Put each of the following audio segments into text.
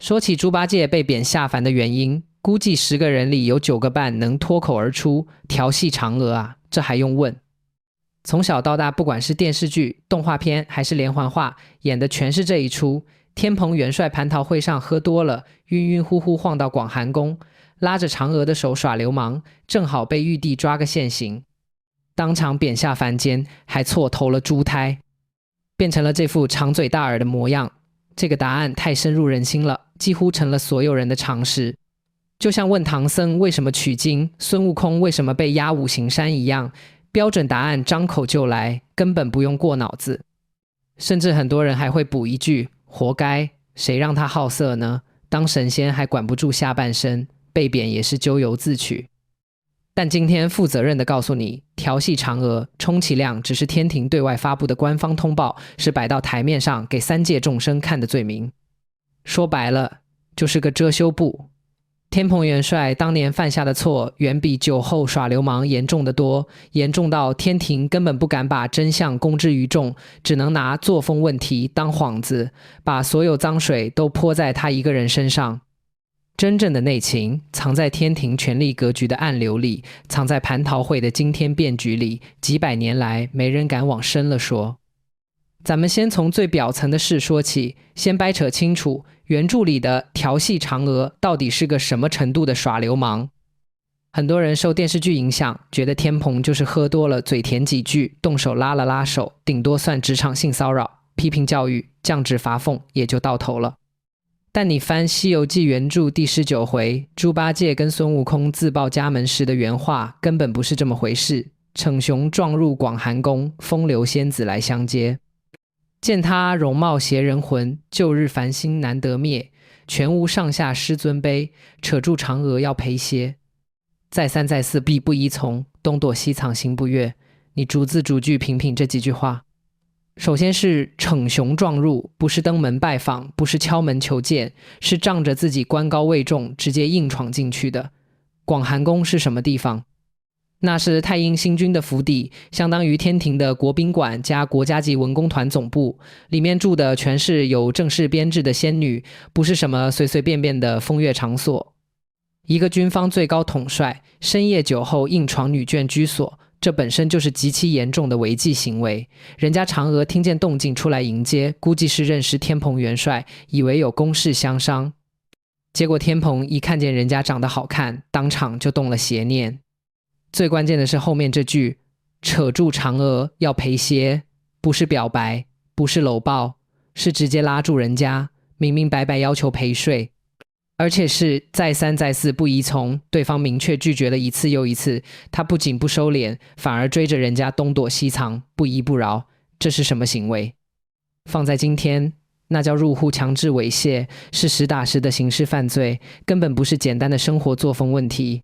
说起猪八戒被贬下凡的原因，估计10个人里有9个半能脱口而出调戏嫦娥啊，这还用问？从小到大，不管是电视剧、动画片还是连环画，演的全是这一出。天蓬元帅蟠桃会上喝多了，晕晕乎乎晃到广寒宫，拉着嫦娥的手耍流氓，正好被玉帝抓个现行，当场贬下凡间，还错投了猪胎，变成了这副长嘴大耳的模样。这个答案太深入人心了，几乎成了所有人的常识。就像问唐僧为什么取经，孙悟空为什么被压五行山一样，标准答案张口就来，根本不用过脑子。甚至很多人还会补一句，活该，谁让他好色呢？当神仙还管不住下半身，被贬也是咎由自取。但今天负责任地告诉你，调戏嫦娥充其量只是天庭对外发布的官方通报，是摆到台面上给3界众生看的罪名。说白了，就是个遮羞布。天蓬元帅当年犯下的错，远比酒后耍流氓严重得多，严重到天庭根本不敢把真相公之于众，只能拿作风问题当幌子，把所有脏水都泼在他一个人身上。真正的内情藏在天庭权力格局的暗流里，藏在蟠桃会的惊天变局里，几百年来没人敢往深了说。咱们先从最表层的事说起，先掰扯清楚原著里的调戏嫦娥到底是个什么程度的耍流氓。很多人受电视剧影响，觉得天蓬就是喝多了嘴甜几句，动手拉了拉手，顶多算职场性骚扰，批评教育，降职罚俸也就到头了。但你翻《西游记》原著第19回，猪八戒跟孙悟空自报家门时的原话，根本不是这么回事。逞雄撞入广寒宫，风流仙子来相接。见他容貌邪人魂，旧日繁星难得灭，全无上下师尊卑，扯住嫦娥要陪歇。再三再四必不依从，东躲西藏行不悦。你逐字逐句品品这几句话。首先是逞雄撞入，不是登门拜访，不是敲门求见，是仗着自己官高位重，直接硬闯进去的。广寒宫是什么地方？那是太阴星君的府邸，相当于天庭的国宾馆加国家级文工团总部，里面住的全是有正式编制的仙女，不是什么随随便便的风月场所。一个军方最高统帅深夜酒后硬闯女眷居所，这本身就是极其严重的违纪行为。人家嫦娥听见动静出来迎接，估计是认识天蓬元帅，以为有公事相商。结果天蓬一看见人家长得好看，当场就动了邪念。最关键的是后面这句，扯住嫦娥要陪歇，不是表白，不是搂抱，是直接拉住人家，明明白白要求陪睡，而且是再三再四不依从，对方明确拒绝了一次又一次，他不仅不收敛，反而追着人家东躲西藏，不依不饶，这是什么行为？放在今天，那叫入户强制猥亵，是实打实的刑事犯罪，根本不是简单的生活作风问题。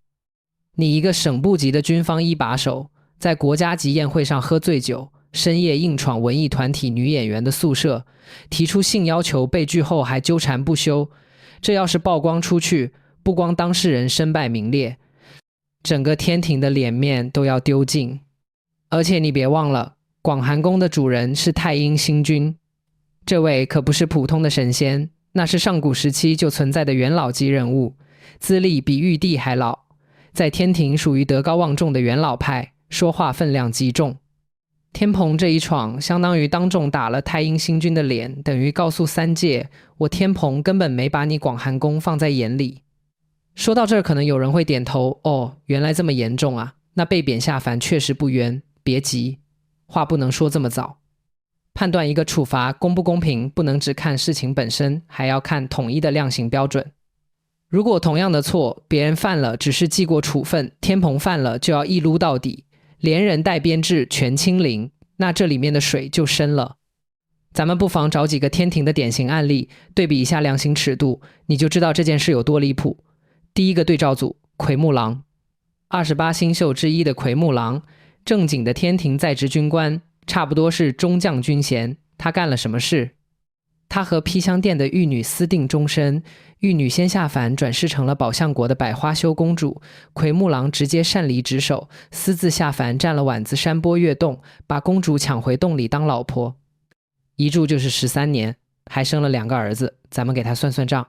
你一个省部级的军方一把手，在国家级宴会上喝醉酒，深夜硬闯文艺团体女演员的宿舍，提出性要求被拒后还纠缠不休，这要是曝光出去，不光当事人身败名裂，整个天庭的脸面都要丢尽。而且你别忘了，广寒宫的主人是太阴星君，这位可不是普通的神仙，那是上古时期就存在的元老级人物，资历比玉帝还老，在天庭属于德高望重的元老派，说话分量极重。天蓬这一闯，相当于当众打了太阴星君的脸，等于告诉3界，我天蓬根本没把你广寒宫放在眼里。说到这儿，可能有人会点头，哦，原来这么严重啊，那被贬下凡确实不冤。别急，话不能说这么早。判断一个处罚公不公平，不能只看事情本身，还要看统一的量刑标准。如果同样的错，别人犯了只是记过处分，天蓬犯了就要一撸到底，连人带编制全清零，那这里面的水就深了。咱们不妨找几个天庭的典型案例，对比一下量刑尺度，你就知道这件事有多离谱。第一个对照组，奎木狼。28星宿之一的奎木狼，正经的天庭在职军官，差不多是中将军衔。他干了什么事？他和披香殿的玉女私定终身，玉女先下凡转世成了宝象国的百花羞公主，奎木狼直接擅离职守，私自下凡占了碗子山波月洞，把公主抢回洞里当老婆，一住就是13年，还生了2个儿子，咱们给他算算账。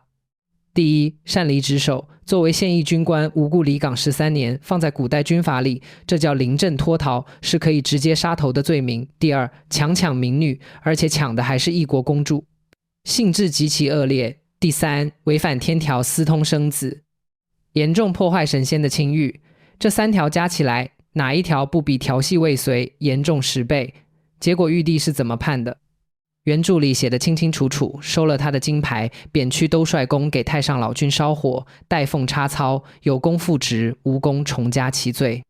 第一，擅离职守，作为现役军官无故离岗13年，放在古代军法里，这叫临阵脱逃，是可以直接杀头的罪名。第二，强抢民女，而且抢的还是一国公主，性质极其恶劣。第三，违反天条私通生子，严重破坏神仙的清誉。这3条加起来，哪一条不比调戏未遂严重10倍？结果玉帝是怎么判的？原著里写得清清楚楚，收了他的金牌，贬去兜率宫，给太上老君烧火，代奉插操，有功复职，无功重加其罪。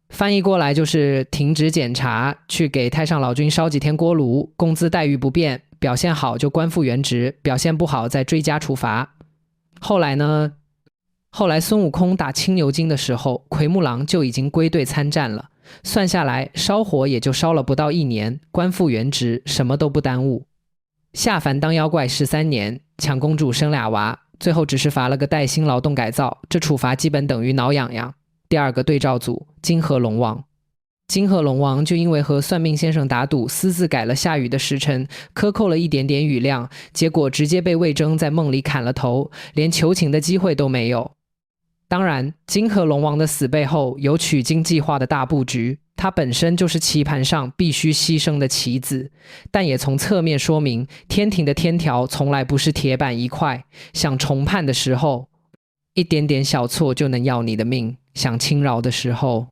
翻译过来就是停职检查，去给太上老君烧几天锅炉，工资待遇不变，表现好就官复原职，表现不好再追加处罚。后来呢？后来孙悟空打青牛精的时候，奎木狼就已经归队参战了。算下来，烧火也就烧了不到1年，官复原职，什么都不耽误。下凡当妖怪13年，抢公主生2娃，最后只是罚了个带薪劳动改造，这处罚基本等于挠痒痒。第二个对照组，金河龙王。金河龙王就因为和算命先生打赌，私自改了下雨的时辰，克扣了一点点雨量，结果直接被魏征在梦里砍了头，连求情的机会都没有。当然，金河龙王的死背后有取经计划的大布局，他本身就是棋盘上必须牺牲的棋子，但也从侧面说明天庭的天条从来不是铁板一块，想重判的时候，一点点小错就能要你的命，想轻饶的时候，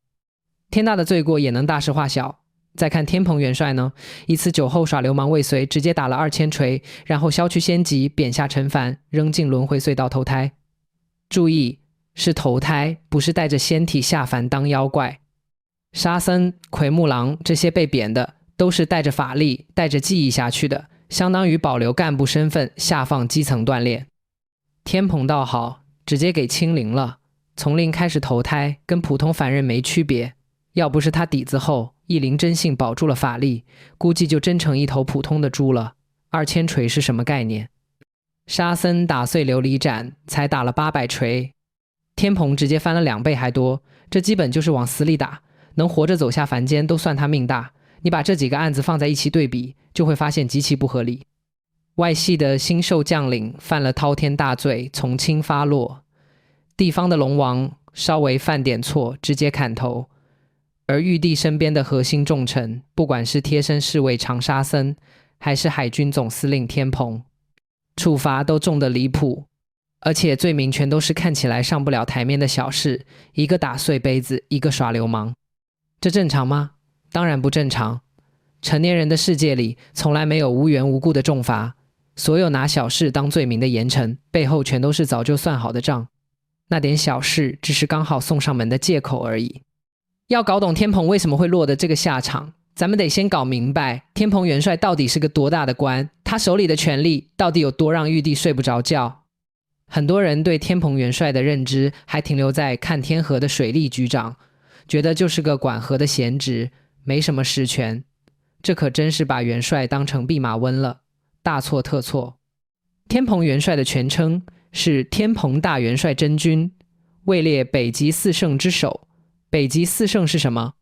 天大的罪过也能大事化小。再看天蓬元帅呢，一次酒后耍流氓未遂，直接打了2000锤，然后削去仙籍，贬下陈凡，扔进轮回隧道投胎。注意，是投胎，不是带着仙体下凡当妖怪。沙僧、奎木狼这些被贬的，都是带着法力，带着记忆下去的，相当于保留干部身份，下放基层锻炼。天蓬倒好，直接给清零了，从零开始投胎，跟普通凡人没区别。要不是他底子厚，一灵真性保住了法力，估计就真成一头普通的猪了。2000锤是什么概念？沙僧打碎琉璃盏，才打了800锤。天蓬直接翻了2倍还多，这基本就是往死里打，能活着走下凡间都算他命大。你把这几个案子放在一起对比，就会发现极其不合理。外系的星宿将领犯了滔天大罪，从轻发落；地方的龙王稍微犯点错，直接砍头。而玉帝身边的核心重臣，不管是贴身侍卫长沙僧，还是海军总司令天蓬，处罚都重得离谱。而且罪名全都是看起来上不了台面的小事，一个打碎杯子，一个耍流氓。这正常吗？当然不正常。成年人的世界里，从来没有无缘无故的重罚，所有拿小事当罪名的严惩，背后全都是早就算好的账。那点小事只是刚好送上门的借口而已。要搞懂天蓬为什么会落得这个下场，咱们得先搞明白天蓬元帅到底是个多大的官，他手里的权力到底有多让玉帝睡不着觉。很多人对天蓬元帅的认知还停留在看天河的水利局长，觉得就是个管河的闲职，没什么实权。这可真是把元帅当成弼马温了，大错特错。天蓬元帅的全称是天蓬大元帅真君，位列北极4圣之首。北极4圣是什么？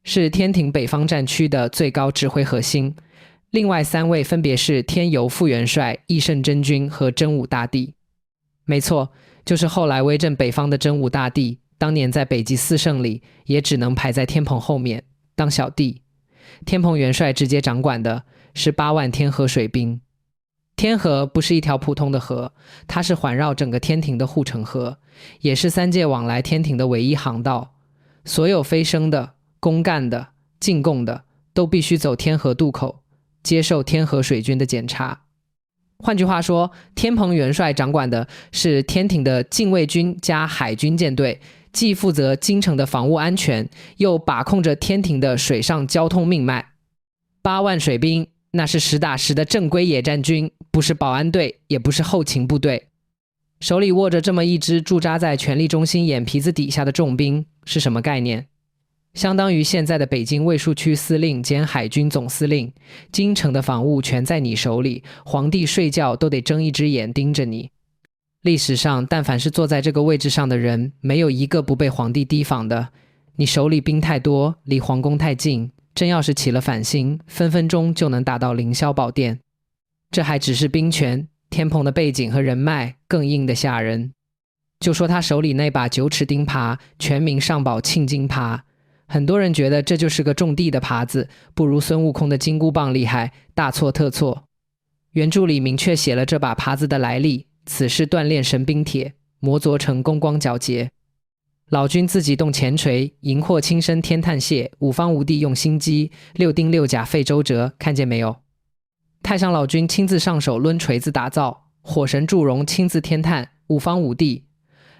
是天庭北方战区的最高指挥核心，另外3位分别是天游副元帅、义圣真君和真武大帝。没错，就是后来威震北方的真武大帝，当年在北极4圣里也只能排在天蓬后面当小弟。天蓬元帅直接掌管的是8万天河水兵。天河不是一条普通的河，它是环绕整个天庭的护城河，也是3界往来天庭的唯一航道。所有飞升的、公干的、进贡的都必须走天河渡口，接受天河水军的检查。换句话说，天蓬元帅掌管的是天庭的禁卫军加海军舰队，既负责京城的防务安全，又把控着天庭的水上交通命脉。8万水兵，那是实打实的正规野战军，不是保安队，也不是后勤部队。手里握着这么一支驻扎在权力中心眼皮子底下的重兵，是什么概念？相当于现在的北京卫戍区司令兼海军总司令，京城的防务全在你手里，皇帝睡觉都得睁一只眼盯着你。历史上但凡是坐在这个位置上的人，没有一个不被皇帝提防的。你手里兵太多，离皇宫太近，真要是起了反心，分分钟就能打到凌霄宝殿。这还只是兵权，天蓬的背景和人脉更硬得吓人。就说他手里那把9齿钉耙，全名上宝庆金耙，很多人觉得这就是个种地的耙子，不如孙悟空的金箍棒厉害，大错特错。原著里明确写了这把耙子的来历，此是锻炼神兵铁，磨琢成功光皎洁。老君自己动前锤，荧惑轻身天探蟹，五方五帝用心机，六丁六甲费周折，看见没有？太上老君亲自上手抡锤子打造，火神祝融亲自天探，五方五帝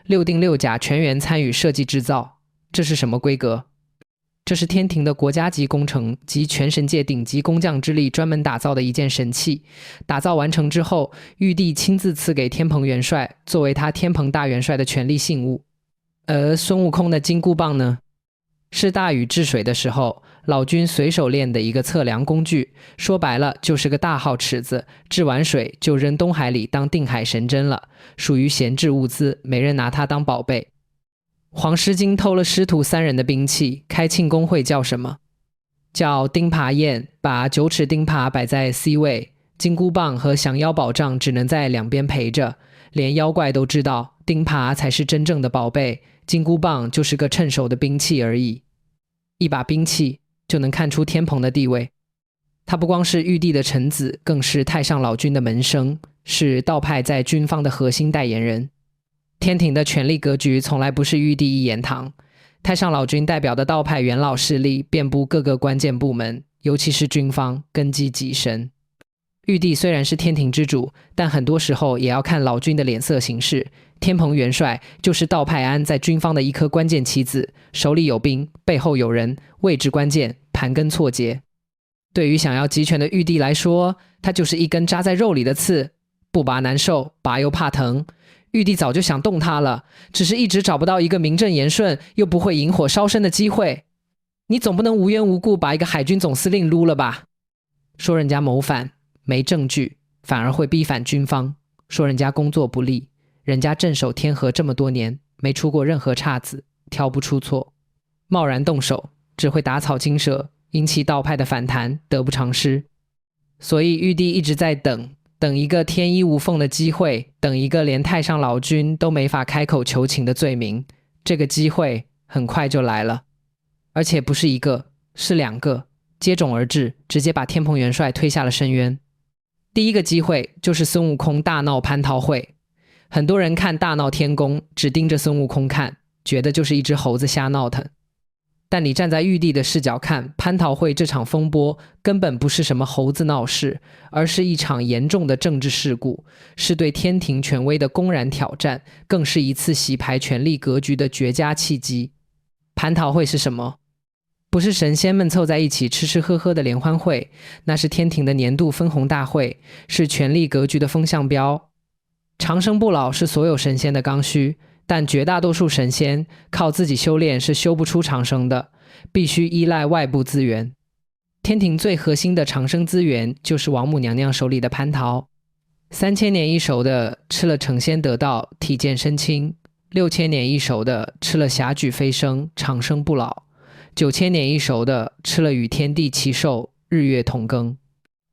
六丁六甲全员参与设计制造，这是什么规格？这是天庭的国家级工程及全神界顶级工匠之力专门打造的一件神器。打造完成之后，玉帝亲自赐给天蓬元帅，作为他天蓬大元帅的权力信物。而孙悟空的金箍棒呢？是大禹治水的时候，老君随手练的一个测量工具，说白了就是个大号尺子，治完水就扔东海里当定海神针了，属于闲置物资，没人拿它当宝贝。黄狮精偷了师徒3人的兵器，开庆功会叫什么？叫钉耙宴，把9齿钉耙摆在 C 位，金箍棒和降妖宝杖只能在两边陪着，连妖怪都知道钉耙才是真正的宝贝，金箍棒就是个趁手的兵器而已。一把兵器就能看出天蓬的地位，他不光是玉帝的臣子，更是太上老君的门生，是道派在军方的核心代言人。天庭的权力格局从来不是玉帝一言堂，太上老君代表的道派元老势力遍布各个关键部门，尤其是军方，根基极深。玉帝虽然是天庭之主，但很多时候也要看老君的脸色行事。天蓬元帅就是道派安在军方的一颗关键棋子，手里有兵，背后有人，位置关键，盘根错节。对于想要集权的玉帝来说，他就是一根扎在肉里的刺，不拔难受，拔又怕疼。玉帝早就想动他了，只是一直找不到一个名正言顺又不会引火烧身的机会。你总不能无缘无故把一个海军总司令撸了吧？说人家谋反没证据，反而会逼反军方；说人家工作不力，人家镇守天河这么多年，没出过任何岔子，挑不出错。贸然动手，只会打草惊蛇，引起道派的反弹，得不偿失。所以玉帝一直在等一个天衣无缝的机会，等一个连太上老君都没法开口求情的罪名。这个机会很快就来了，而且不是一个，是2个，接踵而至，直接把天蓬元帅推下了深渊。第一个机会就是孙悟空大闹蟠桃会。很多人看大闹天宫，只盯着孙悟空看，觉得就是一只猴子瞎闹腾。但你站在玉帝的视角看，蟠桃会这场风波根本不是什么猴子闹事，而是一场严重的政治事故，是对天庭权威的公然挑战，更是一次洗牌权力格局的绝佳契机。蟠桃会是什么？不是神仙们凑在一起吃吃喝喝的联欢会，那是天庭的年度分红大会，是权力格局的风向标。长生不老是所有神仙的刚需，但绝大多数神仙靠自己修炼是修不出长生的，必须依赖外部资源。天庭最核心的长生资源就是王母娘娘手里的蟠桃，3000年一熟的吃了成仙得道，体健身轻；6000年一熟的吃了霞举飞升，长生不老；9000年一熟的吃了与天地齐寿，日月同庚。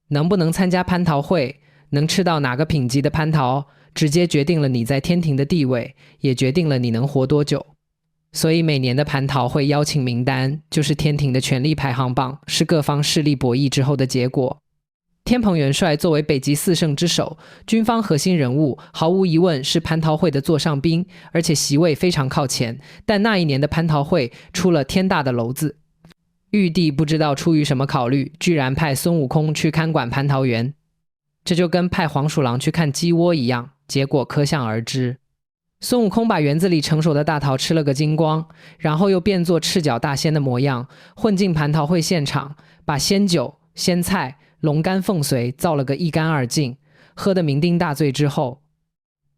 能不能参加蟠桃会，能吃到哪个品级的蟠桃，直接决定了你在天庭的地位，也决定了你能活多久。所以每年的蟠桃会邀请名单就是天庭的权力排行榜，是各方势力博弈之后的结果。天蓬元帅作为北极4圣之首，军方核心人物，毫无疑问是蟠桃会的座上宾，而且席位非常靠前。但那一年的蟠桃会出了天大的娄子，玉帝不知道出于什么考虑，居然派孙悟空去看管蟠桃园。这就跟派黄鼠狼去看鸡窝一样，结果可想而知。孙悟空把园子里成熟的大桃吃了个精光，然后又变作赤脚大仙的模样，混进蟠桃会现场，把仙酒、仙菜、龙肝凤髓造了个一干二净，喝得酩酊大醉之后，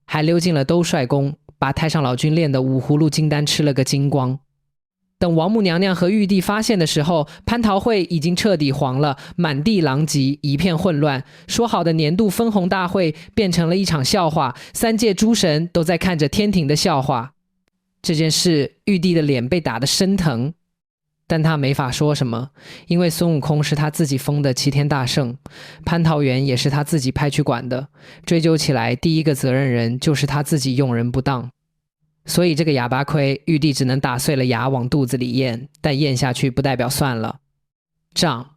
还溜进了兜率宫，把太上老君炼的五葫芦金丹吃了个精光。等王母娘娘和玉帝发现的时候，蟠桃会已经彻底黄了，满地狼藉，一片混乱。说好的年度分红大会变成了一场笑话，3界诸神都在看着天庭的笑话。这件事，玉帝的脸被打得生疼。但他没法说什么，因为孙悟空是他自己封的齐天大圣，蟠桃园也是他自己派去管的，追究起来第一个责任人就是他自己用人不当。所以这个哑巴亏，玉帝只能打碎了牙往肚子里咽，但咽下去不代表算了。账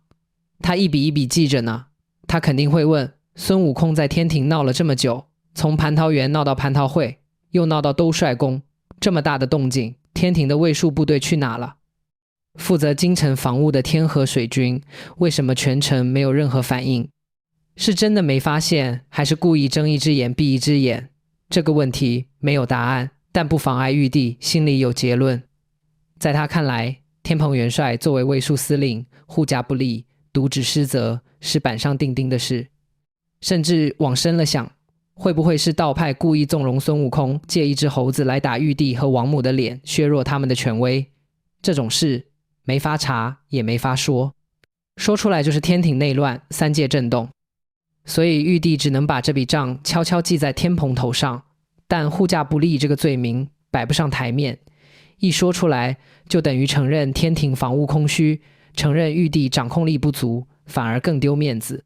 他一笔一笔记着呢，他肯定会问，孙悟空在天庭闹了这么久，从蟠桃园闹到蟠桃会，又闹到兜率宫，这么大的动静，天庭的卫戍部队去哪了？负责京城防务的天河水军为什么全程没有任何反应？是真的没发现，还是故意睁一只眼闭一只眼？这个问题没有答案，但不妨碍玉帝心里有结论。在他看来，天蓬元帅作为卫戍司令，护驾不力，渎职失责，是板上钉钉的事。甚至往深了想，会不会是道派故意纵容孙悟空，借一只猴子来打玉帝和王母的脸，削弱他们的权威？这种事没法查，也没法说，说出来就是天庭内乱，三界震动。所以玉帝只能把这笔账悄悄记在天蓬头上，但护驾不力这个罪名摆不上台面，一说出来就等于承认天庭防务空虚，承认玉帝掌控力不足，反而更丢面子。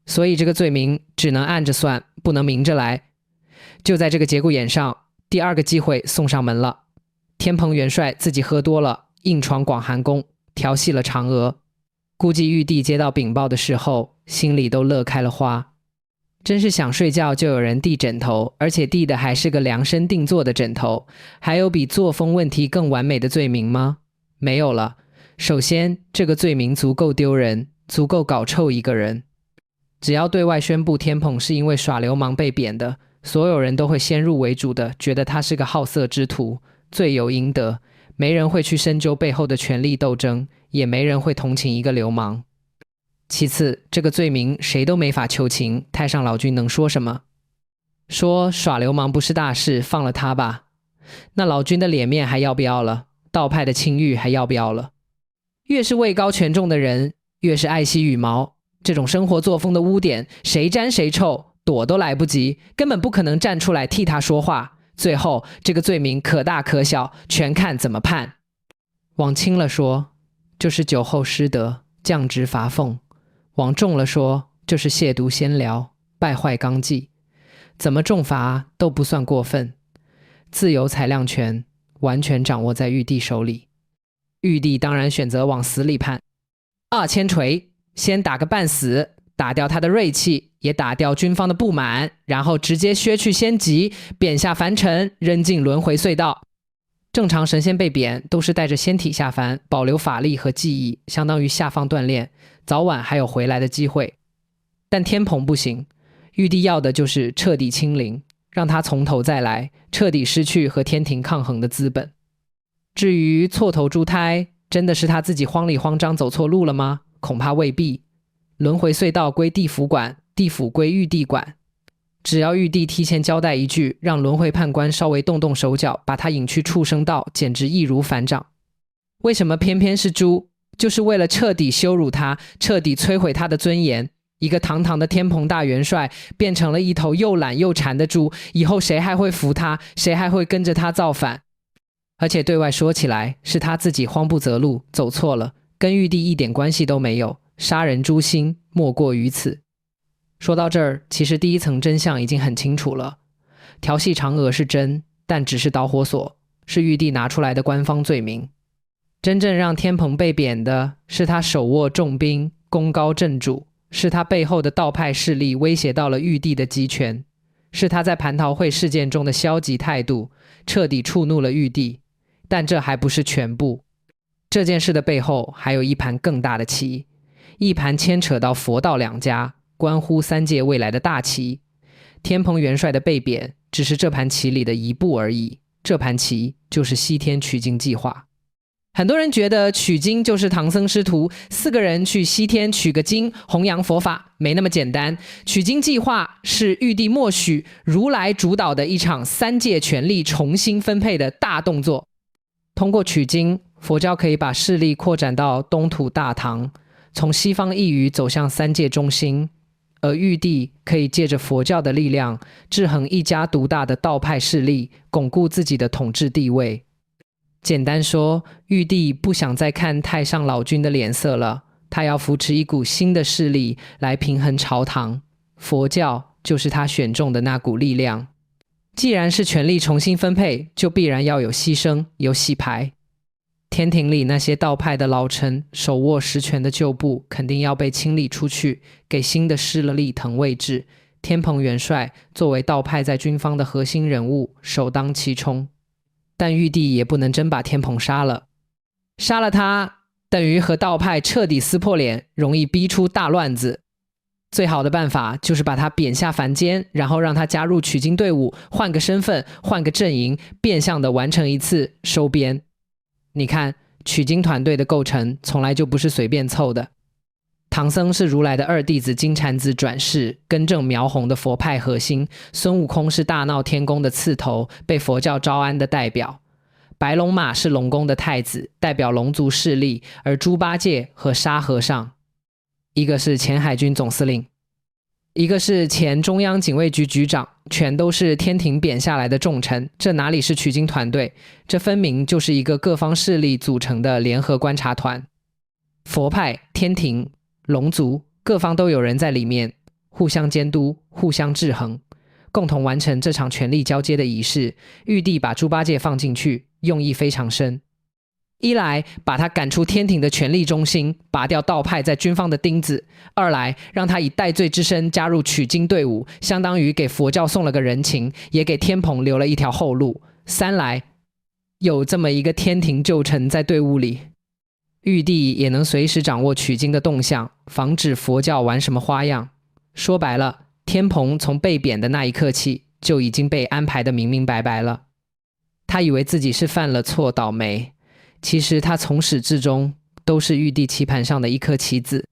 所以这个罪名只能按着算，不能明着来。就在这个节骨眼上，第二个机会送上门了。天蓬元帅自己喝多了，硬闯广寒宫，调戏了嫦娥。估计玉帝接到禀报的时候，心里都乐开了花。真是想睡觉就有人递枕头，而且递的还是个量身定做的枕头。还有比作风问题更完美的罪名吗？没有了。首先，这个罪名足够丢人，足够搞臭一个人。只要对外宣布天蓬是因为耍流氓被贬的，所有人都会先入为主的觉得他是个好色之徒，罪有应得，没人会去深究背后的权力斗争，也没人会同情一个流氓。其次，这个罪名谁都没法求情，太上老君能说什么？说耍流氓不是大事，放了他吧。那老君的脸面还要不要了？道派的清誉还要不要了？越是位高权重的人，越是爱惜羽毛，这种生活作风的污点，谁沾谁臭，躲都来不及，根本不可能站出来替他说话。最后这个罪名可大可小，全看怎么判。往轻了说，就是酒后失德，降职罚俸；往重了说，就是亵渎先僚，败坏纲纪。怎么重罚都不算过分。自由裁量权完全掌握在玉帝手里。玉帝当然选择往死里判，2000锤，先打个半死，打掉他的锐气，也打掉军方的不满，然后直接削去仙籍，贬下凡尘，扔进轮回隧道。正常神仙被贬都是带着仙体下凡，保留法力和记忆，相当于下放锻炼，早晚还有回来的机会。但天蓬不行，玉帝要的就是彻底清零，让他从头再来，彻底失去和天庭抗衡的资本。至于错投猪胎，真的是他自己慌里慌张走错路了吗？恐怕未必。轮回隧道归地府管，地府归玉帝管。只要玉帝提前交代一句，让轮回判官稍微动动手脚，把他引去畜生道，简直易如反掌。为什么偏偏是猪？就是为了彻底羞辱他，彻底摧毁他的尊严。一个堂堂的天蓬大元帅变成了一头又懒又馋的猪，以后谁还会服他？谁还会跟着他造反？而且对外说起来是他自己慌不择路，走错了，跟玉帝一点关系都没有，杀人诛心，莫过于此。说到这儿，其实第一层真相已经很清楚了。调戏嫦娥是真，但只是导火索，是玉帝拿出来的官方罪名。真正让天蓬被贬的是他手握重兵，功高震主，是他背后的道派势力威胁到了玉帝的集权，是他在蟠桃会事件中的消极态度，彻底触怒了玉帝。但这还不是全部，这件事的背后还有一盘更大的棋，一盘牵扯到佛道两家，关乎三界未来的大棋。天蓬元帅的被贬只是这盘棋里的一步而已，这盘棋就是西天取经计划。很多人觉得取经就是唐僧师徒4个人去西天取个经，弘扬佛法，没那么简单。取经计划是玉帝默许如来主导的一场三界权力重新分配的大动作。通过取经，佛教可以把势力扩展到东土大唐，从西方一隅走向三界中心，而玉帝可以借着佛教的力量制衡一家独大的道派势力，巩固自己的统治地位。简单说，玉帝不想再看太上老君的脸色了，他要扶持一股新的势力来平衡朝堂，佛教就是他选中的那股力量。既然是权力重新分配，就必然要有牺牲，有洗牌。天庭里那些道派的老臣手握实权的旧部肯定要被清理出去，给新的施了力腾位置。天蓬元帅作为道派在军方的核心人物，首当其冲。但玉帝也不能真把天蓬杀了，杀了他等于和道派彻底撕破脸，容易逼出大乱子。最好的办法就是把他贬下凡间，然后让他加入取经队伍，换个身份，换个阵营，变相的完成一次收编。你看，取经团队的构成从来就不是随便凑的。唐僧是如来的二弟子金蝉子转世，根正苗红的佛派核心；孙悟空是大闹天宫的刺头，被佛教招安的代表；白龙马是龙宫的太子，代表龙族势力；而猪八戒和沙和尚，一个是前海军总司令，一个是前中央警卫局局长，全都是天庭贬下来的重臣，这哪里是取经团队？这分明就是一个各方势力组成的联合观察团。佛派、天庭、龙族各方都有人在里面，互相监督，互相制衡，共同完成这场权力交接的仪式。玉帝把猪八戒放进去，用意非常深。一来把他赶出天庭的权力中心，拔掉道派在军方的钉子；二来让他以戴罪之身加入取经队伍，相当于给佛教送了个人情，也给天蓬留了一条后路；三来有这么一个天庭旧臣在队伍里，玉帝也能随时掌握取经的动向，防止佛教玩什么花样。说白了，天蓬从被贬的那一刻起就已经被安排得明明白白了。他以为自己是犯了错倒霉，其实他从始至终都是玉帝棋盘上的一颗棋子。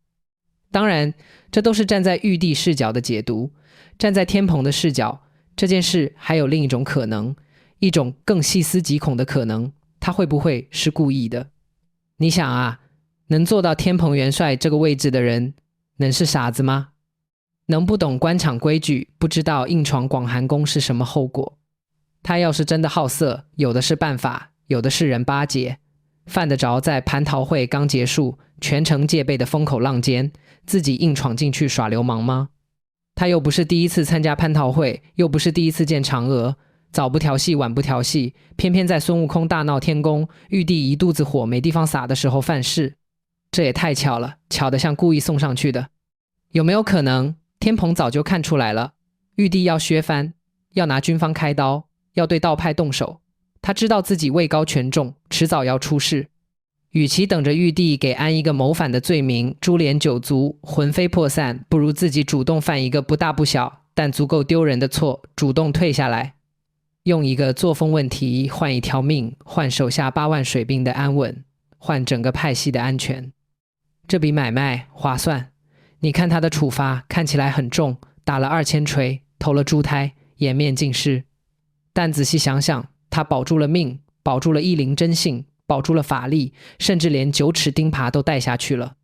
当然，这都是站在玉帝视角的解读。站在天蓬的视角，这件事还有另一种可能，一种更细思极恐的可能，他会不会是故意的？你想啊，能做到天蓬元帅这个位置的人，能是傻子吗？能不懂官场规矩，不知道硬闯广寒宫是什么后果？他要是真的好色，有的是办法，有的是人巴结，犯得着在蟠桃会刚结束，全城戒备的风口浪尖，自己硬闯进去耍流氓吗？他又不是第一次参加蟠桃会，又不是第一次见嫦娥，早不调戏晚不调戏，偏偏在孙悟空大闹天宫，玉帝一肚子火没地方撒的时候犯事，这也太巧了，巧得像故意送上去的。有没有可能天蓬早就看出来了，玉帝要削藩，要拿军方开刀，要对道派动手，他知道自己位高权重，迟早要出事，与其等着玉帝给安一个谋反的罪名，株连九族，魂飞魄散，不如自己主动犯一个不大不小但足够丢人的错，主动退下来，用一个作风问题换一条命，换手下8万水兵的安稳，换整个派系的安全。这笔买卖划算。你看他的处罚看起来很重，打了2000锤，投了猪胎，颜面尽失。但仔细想想，他保住了命，保住了义灵真性，保住了法力，甚至连9齿钉耙都带下去了。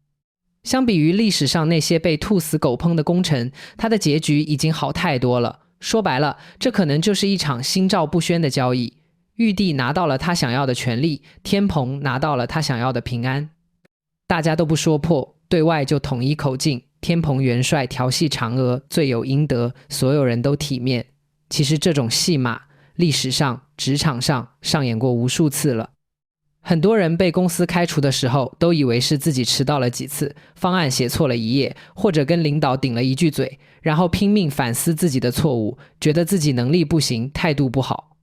相比于历史上那些被兔死狗烹的功臣，他的结局已经好太多了。说白了，这可能就是一场心照不宣的交易。玉帝拿到了他想要的权利，天蓬拿到了他想要的平安。大家都不说破，对外就统一口径，天蓬元帅调戏嫦娥，罪有应得，所有人都体面。其实这种戏码，历史上、职场上上演过无数次了。很多人被公司开除的时候，都以为是自己迟到了几次，方案写错了一页，或者跟领导顶了一句嘴，然后拼命反思自己的错误，觉得自己能力不行，态度不好。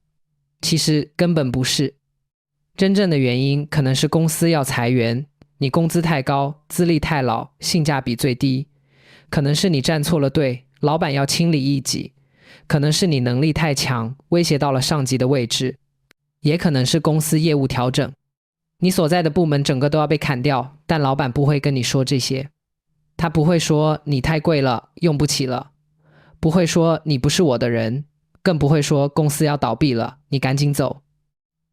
其实根本不是，真正的原因可能是公司要裁员，你工资太高，资历太老，性价比最低；可能是你站错了队，老板要清理异己；可能是你能力太强，威胁到了上级的位置；也可能是公司业务调整，你所在的部门整个都要被砍掉，但老板不会跟你说这些。他不会说你太贵了，用不起了，不会说你不是我的人，更不会说公司要倒闭了，你赶紧走。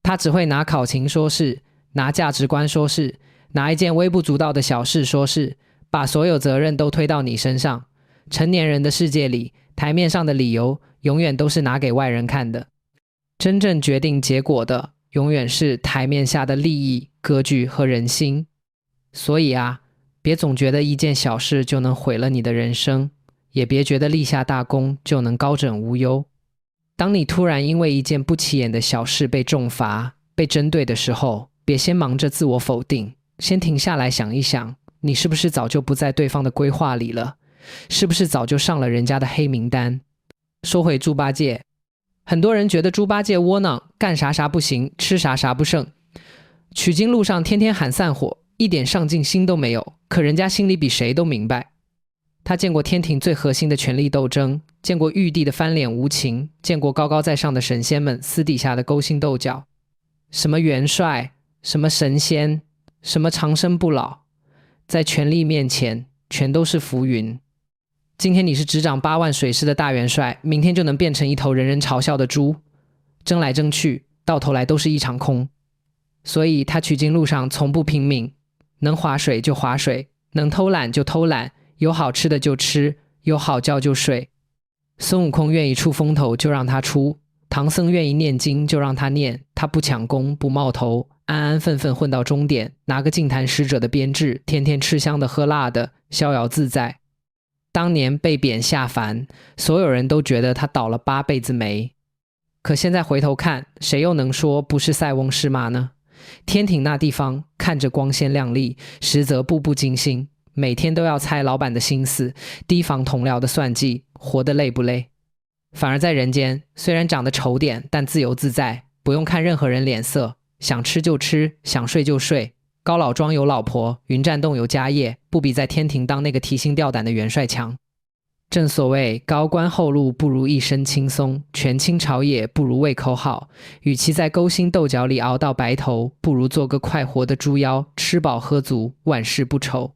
他只会拿考勤说事，拿价值观说事，拿一件微不足道的小事说事，把所有责任都推到你身上。成年人的世界里，台面上的理由永远都是拿给外人看的，真正决定结果的永远是台面下的利益、格局和人心。所以啊，别总觉得一件小事就能毁了你的人生，也别觉得立下大功就能高枕无忧。当你突然因为一件不起眼的小事被重罚、被针对的时候，别先忙着自我否定，先停下来想一想，你是不是早就不在对方的规划里了？是不是早就上了人家的黑名单？说回猪八戒，很多人觉得猪八戒窝囊，干啥啥不行，吃啥啥不剩，取经路上天天喊散伙，一点上进心都没有，可人家心里比谁都明白。他见过天庭最核心的权力斗争，见过玉帝的翻脸无情，见过高高在上的神仙们私底下的勾心斗角。什么元帅，什么神仙，什么长生不老，在权力面前全都是浮云。今天你是执掌8万水师的大元帅，明天就能变成一头人人嘲笑的猪，争来争去，到头来都是一场空。所以他取经路上从不拼命，能划水就划水，能偷懒就偷懒，有好吃的就吃，有好觉就睡。孙悟空愿意出风头就让他出，唐僧愿意念经就让他念，他不抢功不冒头，安安分分混到终点，拿个净坛使者的编制，天天吃香的喝辣的，逍遥自在。当年被贬下凡，所有人都觉得他倒了8辈子霉，可现在回头看，谁又能说不是塞翁失马呢？天庭那地方看着光鲜亮丽，实则步步惊心，每天都要猜老板的心思，提防同僚的算计，活得累不累？反而在人间，虽然长得丑点，但自由自在，不用看任何人脸色，想吃就吃，想睡就睡，高老庄有老婆，云栈洞有家业，不比在天庭当那个提心吊胆的元帅强。正所谓高官厚禄不如一身轻松，权倾朝野不如胃口好，与其在勾心斗角里熬到白头，不如做个快活的猪妖，吃饱喝足，万事不愁。